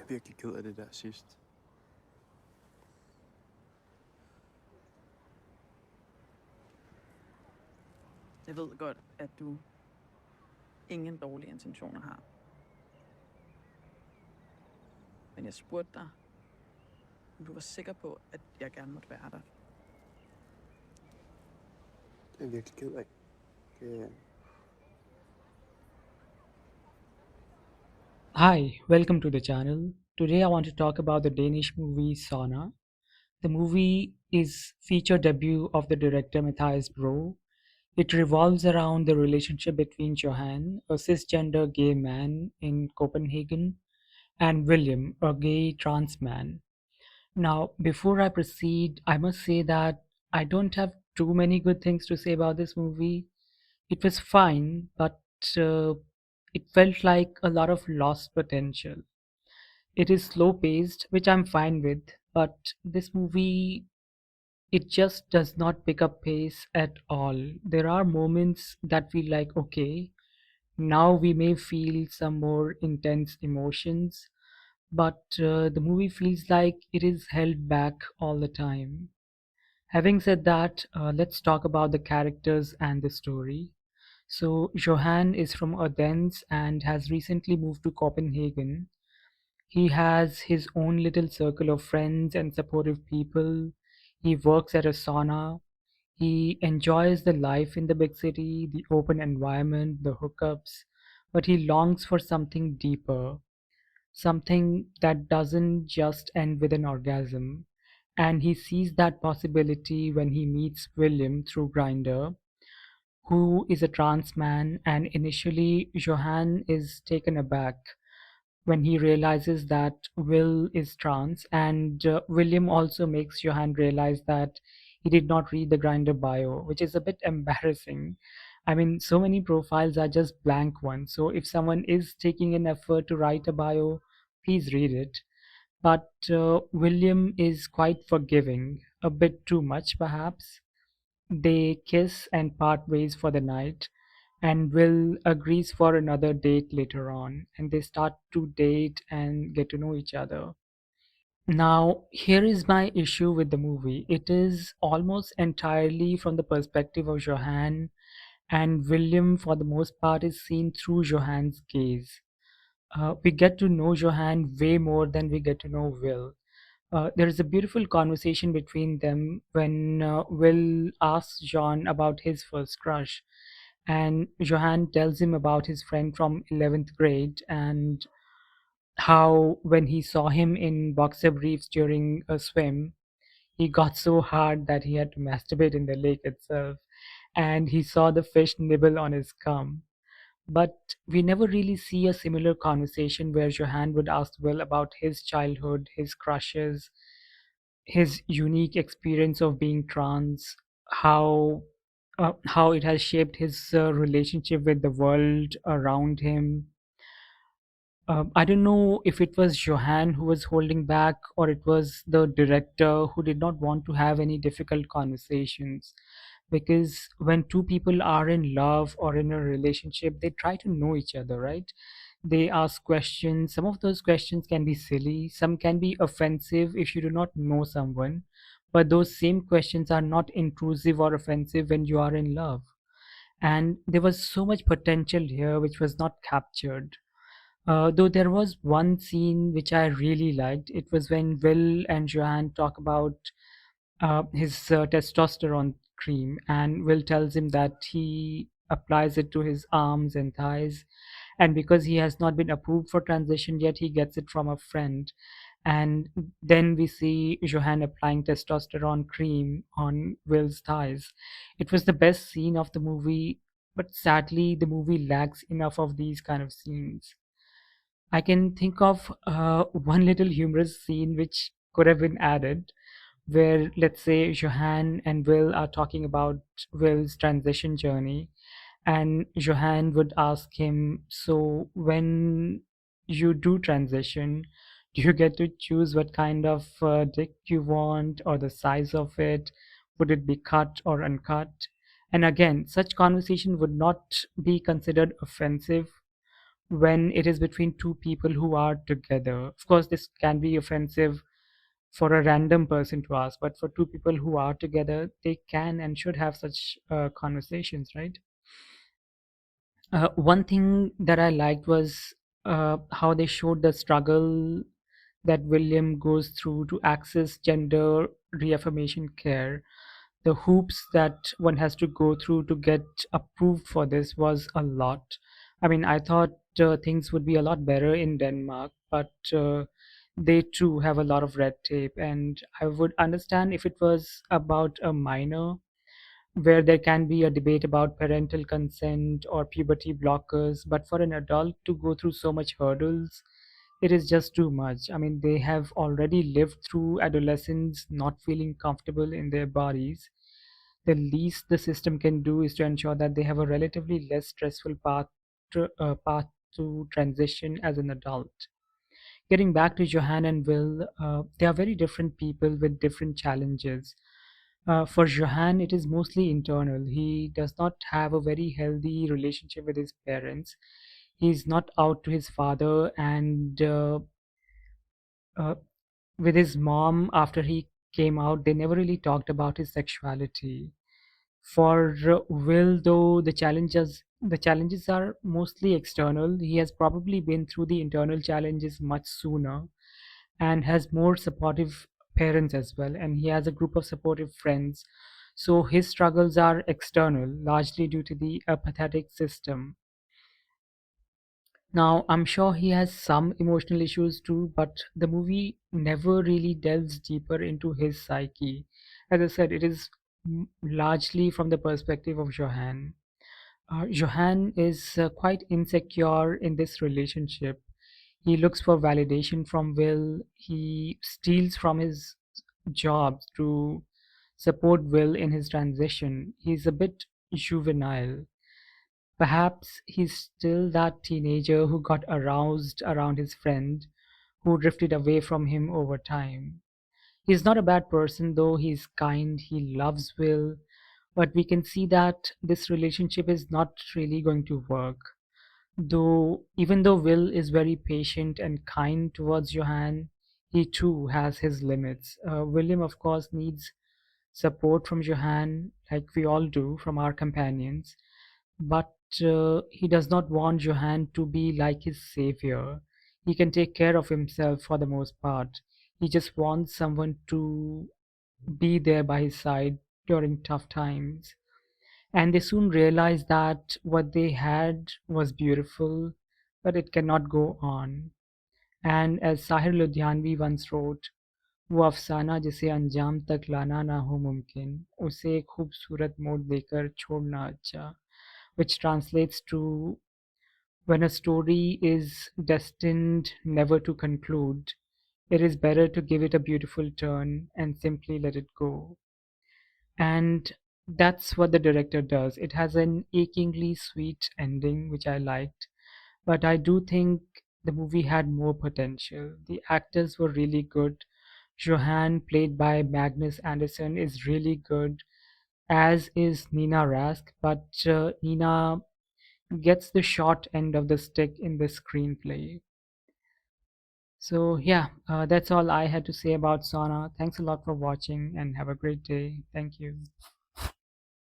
virkelig ked af det der sidst. Jeg ved godt, at du ingen dårlige intentioner har. Men jeg spurgte dig, om du var sikker på, at jeg gerne måtte være der. Det er jeg virkelig ked af. Hi, welcome to the channel. Today I want to talk about the Danish movie Sauna. The movie is feature debut of the director Mathias Broe. It revolves around the relationship between Johan, a cis-gender gay man in Copenhagen, and William, a gay trans man. Now, before I proceed, I must say that I don't have too many good things to say about this movie. It was fine, but uh, it felt like a lot of lost potential. It is slow paced, which I'm fine with, but this movie, it just does not pick up pace at all. There are moments that feel like, okay, now we may feel some more intense emotions, but the movie feels like it is held back all the time. Having said that, let's talk about the characters and the story. So, Johan is from Odense and has recently moved to Copenhagen. He has his own little circle of friends and supportive people. He works at a sauna. He enjoys the life in the big city, the open environment, the hookups, but he longs for something deeper, something that doesn't just end with an orgasm. And he sees that possibility when he meets William through Grinder, who is a trans man, and initially Johan is taken aback when he realizes that Will is trans, and William also makes Johan realize that he did not read the Grinder bio, which is a bit embarrassing. I mean, so many profiles are just blank ones. So if someone is taking an effort to write a bio, please read it. But William is quite forgiving, a bit too much perhaps. They kiss and part ways for the night, and Will agrees for another date later on, and they start to date and get to know each other. Now, here is my issue with the movie. It is almost entirely from the perspective of Johan, and William, for the most part, is seen through Johan's gaze. We get to know Johan way more than we get to know Will. There is a beautiful conversation between them when Will asks John about his first crush, and Johan tells him about his friend from 11th grade and how when he saw him in boxer briefs during a swim, he got so hard that he had to masturbate in the lake itself, and he saw the fish nibble on his cum. But we never really see a similar conversation where Johan would ask Will about his childhood, his crushes, his unique experience of being trans, how it has shaped his relationship with the world around him. I don't know if it was Johan who was holding back or it was the director who did not want to have any difficult conversations. Because when two people are in love or in a relationship, they try to know each other, right? They ask questions. Some of those questions can be silly, some can be offensive if you do not know someone. But those same questions are not intrusive or offensive when you are in love. And there was so much potential here which was not captured. Though there was one scene which I really liked. It was when Will and Joanne talk about his testosterone cream, and Will tells him that he applies it to his arms and thighs, and because he has not been approved for transition yet, he gets it from a friend. And then we see Johan applying testosterone cream on Will's thighs. It was the best scene of the movie, but sadly, the movie lacks enough of these kind of scenes. I can think of one little humorous scene which could have been added, where let's say Johan and Will are talking about Will's transition journey, and Johan would ask him, "So when you do transition, do you get to choose what kind of dick you want or the size of it? Would it be cut or uncut?" And again, such conversation would not be considered offensive, when it is between two people who are together. Of course, this can be offensive for a random person to ask, but for two people who are together, they can and should have such conversations, right? One thing that I liked was how they showed the struggle that William goes through to access gender reaffirmation care. The hoops that one has to go through to get approved for this was a lot. I mean, I thought things would be a lot better in Denmark, but they too have a lot of red tape. And I would understand if it was about a minor where there can be a debate about parental consent or puberty blockers, but for an adult to go through so much hurdles, it is just too much. I mean, they have already lived through adolescence not feeling comfortable in their bodies. The least the system can do is to ensure that they have a relatively less stressful path to transition as an adult. Getting back to Johan and Will, they are very different people with different challenges. For Johan, it is mostly internal. He does not have a very healthy relationship with his parents. He's not out to his father, and uh, with his mom, after he came out, they never really talked about his sexuality. For Will, though, the challenges are mostly external. He has probably been through the internal challenges much sooner and has more supportive parents as well, and he has a group of supportive friends. So his struggles are external, largely due to the apathetic system. Now, I'm sure he has some emotional issues too, but the movie never really delves deeper into his psyche. As I said, it is largely from the perspective of Johan. Johan is quite insecure in this relationship. He looks for validation from Will. He steals from his job to support Will in his transition. He's a bit juvenile. Perhaps he's still that teenager who got aroused around his friend, who drifted away from him over time. He's not a bad person, though. He's kind, he loves Will, but we can see that this relationship is not really going to work. Though, even though Will is very patient and kind towards Johan, he too has his limits. William, of course, needs support from Johan, like we all do from our companions, but he does not want Johan to be like his savior. He can take care of himself for the most part. He just wants someone to be there by his side during tough times. And they soon realize that what they had was beautiful, but it cannot go on. And as Sahir Ludhianvi once wrote, वो अफसाना जिसे अंजाम तक लाना ना हो मुमकिन उसे एक खूबसूरत मोड़ देकर छोड़ना अच्छा, which translates to when a story is destined never to conclude, it is better to give it a beautiful turn and simply let it go. And that's what the director does. It has an achingly sweet ending, which I liked, but I do think the movie had more potential. The actors were really good. Johan, played by Magnus Anderson, is really good, as is Nina Rask, but Nina gets the short end of the stick in the screenplay. So, yeah, that's all I had to say about Sauna. Thanks a lot for watching and have a great day. Thank you.